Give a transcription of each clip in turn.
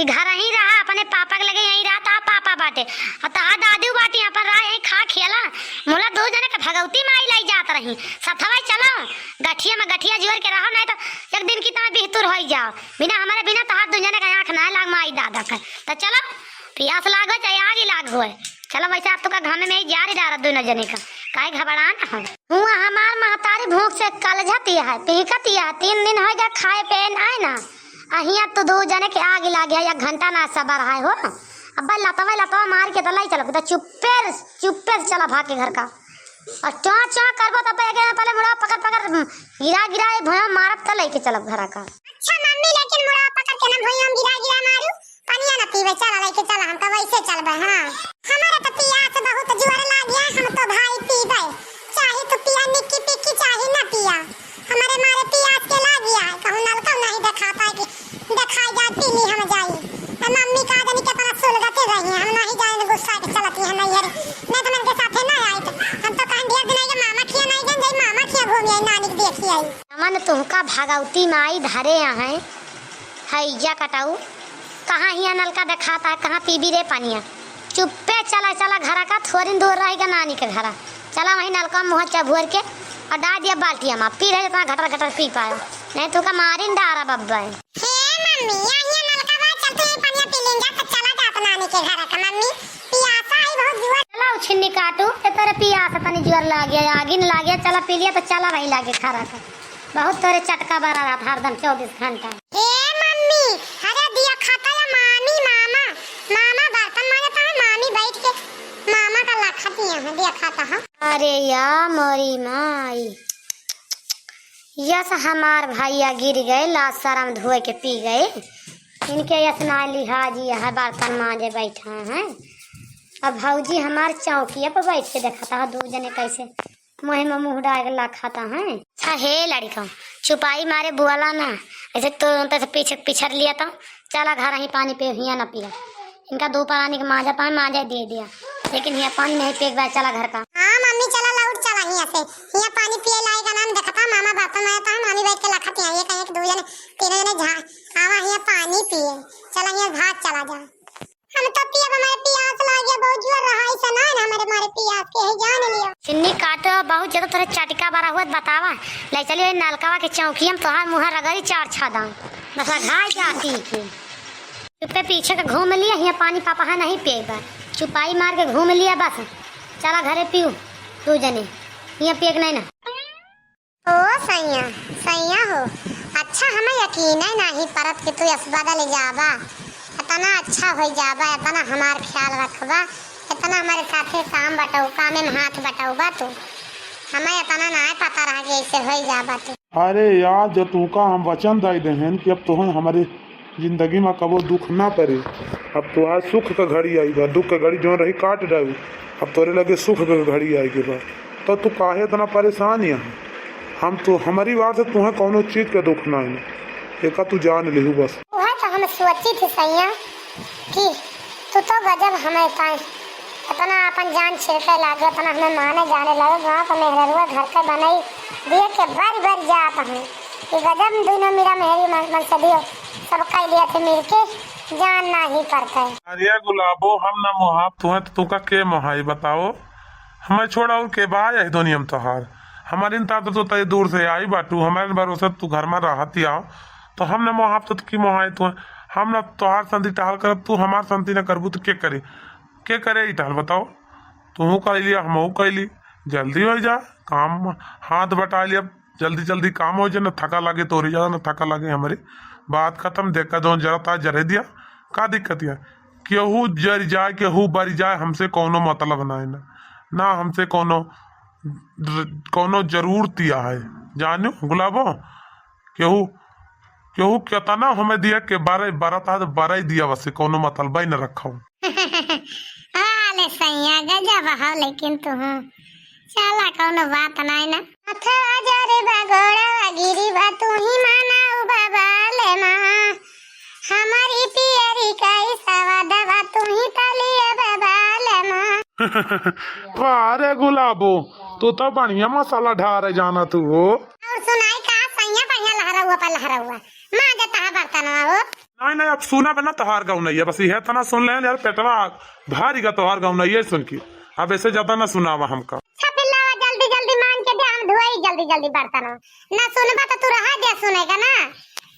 कि घर ही रहा अपने पापा के लगे यहीं रहा ता पापा बाटे और तहा दादी बाटी यहाँ पर रहा यहीं खा खेला मोला दो जने के भगवती माई लाई जात रही सथवाई चलो गठिया में गठिया जोड़ के रहो नहीं तो एक दिन की तरह बिहतुर हो जाओ बिना हमारे बिना तहा दो जने का आँख ना लाग माई दादा का तो चलो प्यास लागो चाहे आग ही लाग हो चलो वैसे आप तो का घर में जा रही रहा दोनों जने का काहे घबराना है हुआ हमार महतारी भूख से कलझती है पीकती है 3 दिन हो गया खाए पे आए ना अहिया तो दो जने के आग लाग गया 1 घंटा ना सबर है हो अब लतवा मार के तो लाई चलो तो चुप्पे से चला भाग के घर का और चौ करबो तो पहले मुड़ा पकड़ गिरा भैया मारब तो लेके चलब घर का। अच्छा मम्मी लेकिन मुड़ा पकड़ के ना भैया गिरा मारू पानिया ना पीवे चला लेके चला हम तो वैसे चलबे हां हमारे तो पियास बहुत जोर लाग गया हम तो भाई पीबे चाहे तो पिया निक्की पिक्की चाहे ना पिया हमारे मारे पियास के लाग गया कहूं नलका नहीं देखा पाए कि दिखाई जाती नहीं हम जाई मम्मी का आदमी के पास सुलगते रही हम नहीं जाए गुस्सा के चलती है नहीं मैं तो मन के साथ ना आई तो हम तो कहां दिया दिन के मामा खिया नहीं गई मामा खिया घूमी आई नानी देखी आई मन तुमका भगवती माई धरे है हैया कटाऊ कहाँ हिया नलका दिखाता है कहाँ पीबी रे पानिया चुप्पे चला घर का थोड़ी दूर रहेगा नानी के घर चला वहीं नलका मुँह चबूर के और डाल दिया बाल्टिया में पी रहे इतना घटर पी पाया नहीं तो का मारी न डारा बब्बा है मम्मी यहाँ नलका बात चलते हैं पानिया पी लेंगे तो चला जाता नानी के घर का मम्मी पियासा है बहुत जोर चला छिन्नी काटू तेरे पियासा तनी जोर ला गया आगे न ला गया चला पी लिया तो चला वहीं लागे खरा का बहुत तोरे चटका बरा रहा था हरदम 24 घंटा मम्मी अरे दिया खाता है मामी मामा बर्तन मांगता है मामी बैठ के मामा का लाखाती है दिया खाता है अरे यार मोरी माई यस हमार भैया गिर गए लाश शरम धोए के पी गए इनके यस ना लिहाजी है बर्तन मांजे बैठा है अब भौजी हमार चौकिया पर बैठ के देखता है 2 जने कैसे मुँह में मुँह डाल खाता है अच्छा हे लड़का छुपाई मारे बुआला ना ऐसे तो पीछे पिछड़ लिया था चला घर ही पानी पे हिया ना पिया इनका 2 पानी का माजा दे दिया लेकिन यहाँ पानी नहीं पे बार चला घर का हाँ मम्मी चला लाउड चला हिया से हिया पानी पिए लाएगा नाम देखता मामा बर्तन मारता है मामी बैठ के लखत है ये कहीं 2 जने 3 जने आवा हिया पानी पिए चला हिया भाग चला जा हम तो पिया हमारे पियास लाग गया बहुत जोर रहा ऐसा ना हमारे पियास के है जान लियो चिन्नी काटो बहुत ज्यादा तोरे चटका बरा हुआ बतावा ले चलिए नलकावा के चौकिया में तोहार मुँह रगड़ी 4 छादा बस घाय जाती के चुप्पे पीछे का घूम लिया यहाँ पानी पापा है नहीं पिएगा चुपाई मार के घूम लिया बस चला घरे पियो 2 जने यहाँ पिए नहीं ना ओ सैया हो अच्छा हमें यकीन है नहीं परत के तू अस्पताल ले जाबा इतना अच्छा हो जाबा इतना हमार ख्याल रखबा इतना हमारे साथे काम बटाऊ काम में हाथ बटाऊबा तो हमें इतना ना पता रहा कि ऐसे हो जाबा तो अरे यार जो तू का हम वचन दे देहन कि अब तो हमारी जिंदगी में कबो दुख ना पड़े अब तो आज सुख का घड़ी आई बा दुख का घड़ी जो रही काट डाली अब तोरे लगे सुख का घड़ी आई के बा तो तू काहे इतना परेशान है हम तो हमारी बात से तुम्हें कोनो चीज का दुख ना है एक तू जान ले बस तो हम सोची थी सैया कि तू तो गजब हमें इतना अपन जान छिड़के लागे इतना हमें माने जाने लगे गाँव का मेहरुआ घर का बनाई दिए के बार जाता हूँ कि गजब दोनों मेरा मेहरी मन से दियो सब कह लिया थे मिल के जानना ही पड़ता है अरे गुलाबो हम ना मोहाब तुम्हें तो तुका के मोहाई बताओ हमें छोड़ा और के बा यही दुनिया में तोहार हमारे इंता तो तय दूर से आई बाटू हमारे भरोसे तू घर में रहती आओ तो हम न मोहाब तो की मोहाई तू हम न तोहार संति टहल कर तू हमार संति न करबू तो के करे ही टहल बताओ तू कह लिया हम कह ली जल्दी हो जा काम हाथ बटा लिया जल्दी काम हो जाए न थका लगे तो ज्यादा न थका लगे हमारी बात खत्म देखा दो जरा जरे दिया का दिक्कत है केहू जर जाए केहू बर जाए हमसे कोनो मतलब ना हमसे कोनो जरूरत है जानो गुलाबो केहू कहता ना हमें दिया के 12 था तो 12 ही दिया बस कोनो मतलब ही न रखा अरे सैया गजब हो लेकिन तू चला कोनो बात नहीं ना अच्छा जरे बगोड़ा गिरी बा तू ही माना उ बाबा ले मां हमारी पियरी काई सवादवा तू ही तलिए बाबा ले मां अरे गुलाबो तू तो बढ़िया मसाला ढारे जाना तू हो और सुनाई का सैया बढ़िया लहरा हुआ मां देता है बर्तन हो नहीं नहीं, अब सुना बना तोहार गाँव नहीं है, बस यह तना सुन ले यार, पेटवा भारी का तोहार गाँव नहीं है सुन की। अब ऐसे ज्यादा ना सुनावा हमका। जल्दी जल्दी मान के दे, हम धोई जल्दी जल्दी बर्तन ना सुनबा तो तू रहा दे सुनेगा ना,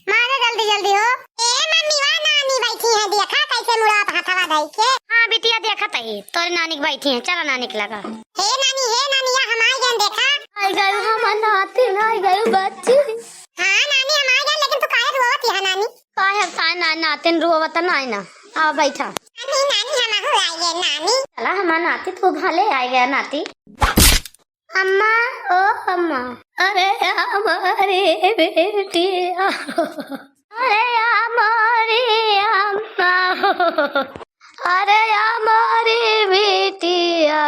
मारे जल्दी जल्दी हो। ए मम्मी वा नानी बैठी है, देखा कैसे मुड़ा हाथवा धई के। हां बिटिया देखत है तोर नानी बैठी है, चलो नानी के लगा। हे नानी या हम आ गए, देखा आई गए हम नाती आई गए बच्ची। हां नानी हम आ गए, लेकिन तू काहे रोवत है नानी? काहे ना नातिन रोवत ना ना, आ बैठा। नानी हम हो आई गए नानी। चला हमारा नाती तू भले आई गया नाती। अम्मा ओ अम्मा, अरे हमारी बेटिया, अरे हमारी अम्मा, अरे हमारी बेटिया,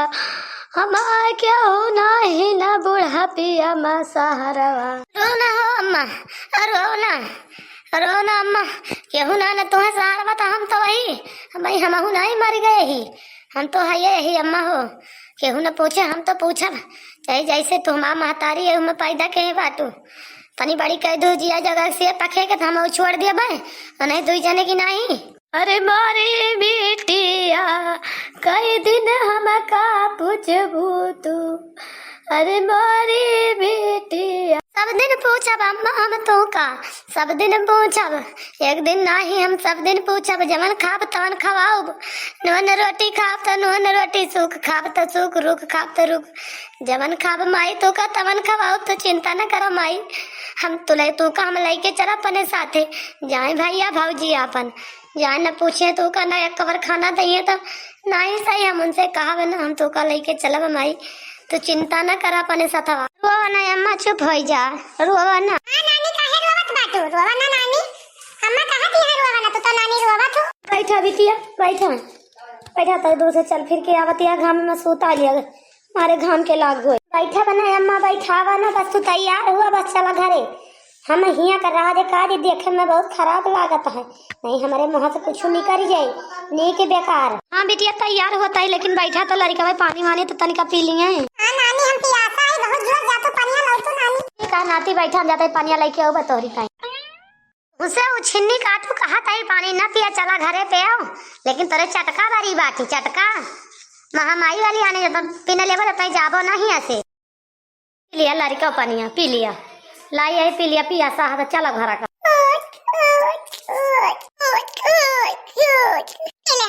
हमार क्यों नहीं ना बुढ़ा पिया मा सहारवा। रोना हो अम्मा, रोना अम्मा, क्यों ना तुम्हें सहारवा तो हम तो वही भाई, हम नहीं मर गए ही, हम तो है यही अम्मा हो। केहू न पूछे हम तो पूछब, चाहे जैसे तुम महतारी है मैं पैदा के बाटू तनी बड़ी कह दू जिया जगह से पखे के हम छोड़ दिया भाई, नहीं दुई जने की नहीं। अरे मारी बेटिया कई दिन हम का पूछबू तू, अरे मारी बेटिया सब दिन पूछब अम्मा हम तो का, सब दिन पूछब, एक दिन नहीं हम सब दिन पूछब। जमन खाब तवन खवाऊब, नून रोटी खाब तो नून रोटी, सूख खाब तो सूख, रुख खाब तो रुख, जमन खाब माई तू का तवन खवाऊब, तो चिंता न करो माई, हम तुले तू का हम लेके चल अपने साथे, जाए भैया भाऊजी अपन, जाए न पूछे तू का ना एक कबर खाना दिए तो नहीं सही, हम उनसे कहा ना हम तू का लेके चलब माई, तो चिंता न करा अपने साथवा। रोवा ना अम्मा, चुप हो जा, रोवा ना। नानी काहे रोवत बाटू? रोवा ना नानी, अम्मा कहा थी है रोवा ना, तो नानी रोवत हो। बैठा बिटिया बैठा तो दूर से चल फिर के आवतिया, घाम में सूता लिया मारे घाम के लाग गए। बैठा बना अम्मा, बैठावा ना, बस तू तैयार हुआ बस चला घरे, हम हिया कर रहा काज देखे में बहुत खराब लागत है, नहीं हमारे मुँह से कुछ निकल जाये नहीं के बेकार। हाँ बिटिया तैयार होता है, लेकिन बैठा तो लड़का भाई पानी वानी तो तनिका पी लिए हैं। हाँ नानी हम पियासा है बहुत जोर, जा तो पानी लाई तो नानी। का नाती बैठा हम जाते है पानी लेके आओ बतौरी का, उसे उछिन्नी काटू कहा था पानी न पिया, चला घरे पे आओ, लेकिन तेरे चटका बारी बाटी चटका महामाई वाली आने जाता पीने लेवल अपने जाबो नहीं ऐसे लिया लड़का पानिया पी लिया, लाई है पी लिया, पियासा है चला घर का।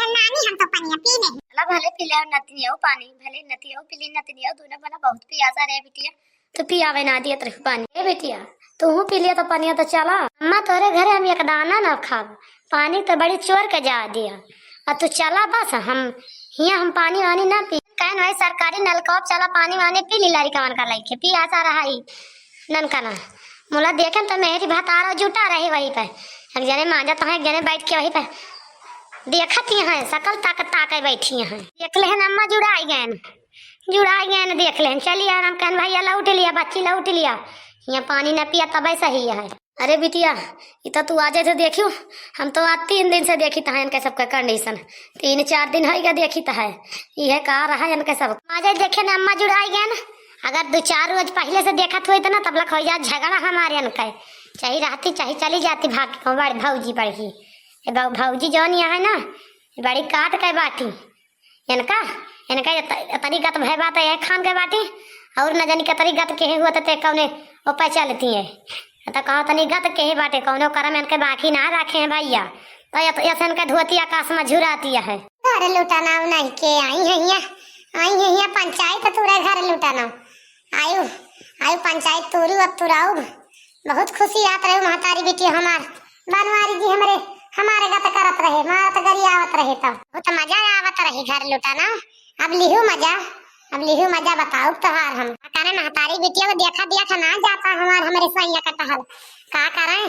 नानी हम तो पानी पी नहीं, भले पी ले नतिया पानी, भले नतिया पी ली, नतिया दोनों बना बहुत पियासा रे बिटिया, तो पियावे ना दिया तेरे पानी। ए बिटिया तू पी लिया तो पानी तो चला, अम्मा तोरे घरे हम एक दाना न खाब, पानी तो बड़ी चोर के जा दिया, और तू चला बस, हम हिया हम पानी वानी ना पी, कहन भाई सरकारी नलका चला पानी वानी पी ली, लड़का मन का लेके पियासा रहा ही ननका ना मुला देखे तो मेरी भात आ रहा जुटा रही वही पे, एक जने मांजा तो है, जने बैठ के वही पे देखती हैं, सकल ताके बैठी हैं, देख ले अम्मा जुड़ाई गए देख ले, चलिए हम कहन भैया लौट लिया, बच्ची लौट लिया, यहाँ पानी न पिया तब सही है। अरे बिटिया इतना तू आ जाए तो देखियो, हम तो आज 3 दिन से देखी था इनके सबका कंडीशन, 3-4 दिन है देखी था है, यह कहा रहा इनके सब आ जाए देखे न अम्मा जुड़ाई गए न, अगर 2-4 रोज पहले से देखा हुई तो ना तब लग हो जा झगड़ा हमारे इनका, चाहे रहती चाहे चली जाती भाग बड़ी भाऊजी बढ़ी, भाऊजी जौन यहाँ है ना बड़ी काट के बाटी, इनका तरीका तो भय बात है खान के बाटी, और न जानी का तरीका तो के हुआ तो कौने वो पैसा लेती है, तो कहो तनी गत के बाटे कौनो करम इनके बाकी ना रखे हैं भैया, तो ऐसा इनका धोती आकाश में झुराती है। घर लुटाना नहीं के आई है यहाँ पंचायत तुरे घर लुटाना आयु पंचायत तोरू अब तुराऊ, बहुत खुशी आत रहे महतारी बेटी हमार बनवारी जी हमारे गत करत रहे, मारत गरी आवत रहे, तब बहुत मजा आवत रही घर लुटाना। अब लिहू मजा बताओ तोहार, हम कहने महतारी बेटिया को देखा ना जाता हमारे सैया का टहल, का करें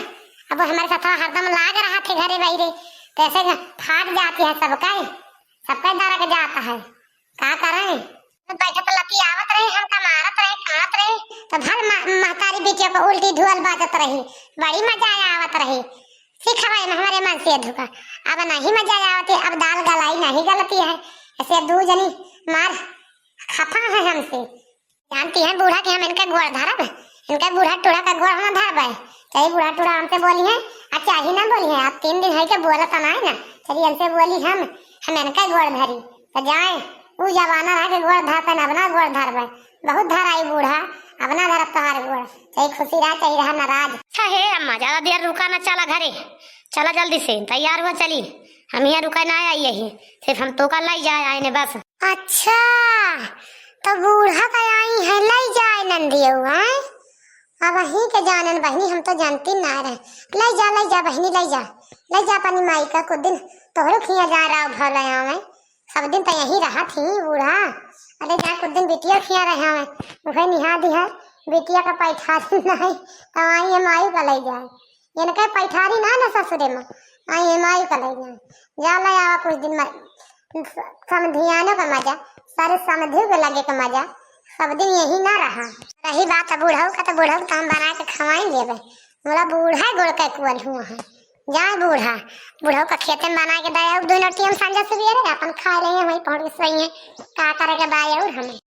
अब हमारे साथ हरदम लाग रहा थे घरे बैरे, तो ऐसे फाट जाती है सबका दरक जाता है, का करें तो बैठे तो लती आवत रही, हमका मारत रहे खात रहे, तो भल महतारी बेटिया को उल्टी धुअल बाजत रही, बड़ी मजा आवत रही, सिखवाए हमारे मन से धुका, अब नहीं मजा आवती, अब दाल गलाई नहीं गलती है, ऐसे 2 जनी मार खफा है हमसे, जानती है बूढ़ा कि हम इनका गोड़ धरब, इनका बूढ़ा टूढ़ा का गोड़ हम धरब, चाहे बूढ़ा टूढ़ा हमसे बोली है अच्छा ही ना बोली है, आप 3 दिन है के बोला तो नहीं ना, चलिए हमसे बोली हम इनका गोड़ धरी तो जाए उ जमाना रहा के गोड़ धर पे अपना गोड़ धरबे, बहुत धर आई बूढ़ा अपना धर तोहार गोड़, चाहे खुशी रहा चाहे रहा नाराज। अच्छा है अम्मा, ज्यादा देर रुका ना, चला घरे चला, जल्दी से तैयार हुआ, चली हम यहाँ रुका ना आई यही, सिर्फ हम तो का लाई जाए आए ने बस। अच्छा तो बूढ़ा का आई है लाई जाए नंदी हुआ, अब वही के जानन बहनी, हम तो जानती ना रहे। लाई जा बहनी, लाई जा अपनी माई का, कुछ दिन तोहरो खिया जा रहा भला यहाँ में, सब दिन तो यही रहा थी बूढ़ा, अरे जा कुछ दिन बिटिया खिया रहे हैं, वही निहा दी है बिटिया का पैठारी नहीं तो आई है माई का लाई जाए, इनका पैठारी ना ना ससुरे में, आई है माई का लाई जाए, जा ला आवा कुछ दिन समधियानो का मजा, सारे समधियों को लगे का मजा, सब दिन यही ना रहा। रही बात बूढ़ऊ का, तो बूढ़ऊ तो हम बना के खवाएंगे भाई, बोला बूढ़ा गोड़ का कुल हुआ है, जाए बूढ़ऊ का खेते में बना के दे, 2 रोटी हम संजय सवेरे अपन खा लेंगे, वही पहुंच के सोएंगे, का करेगा बाय और हमें।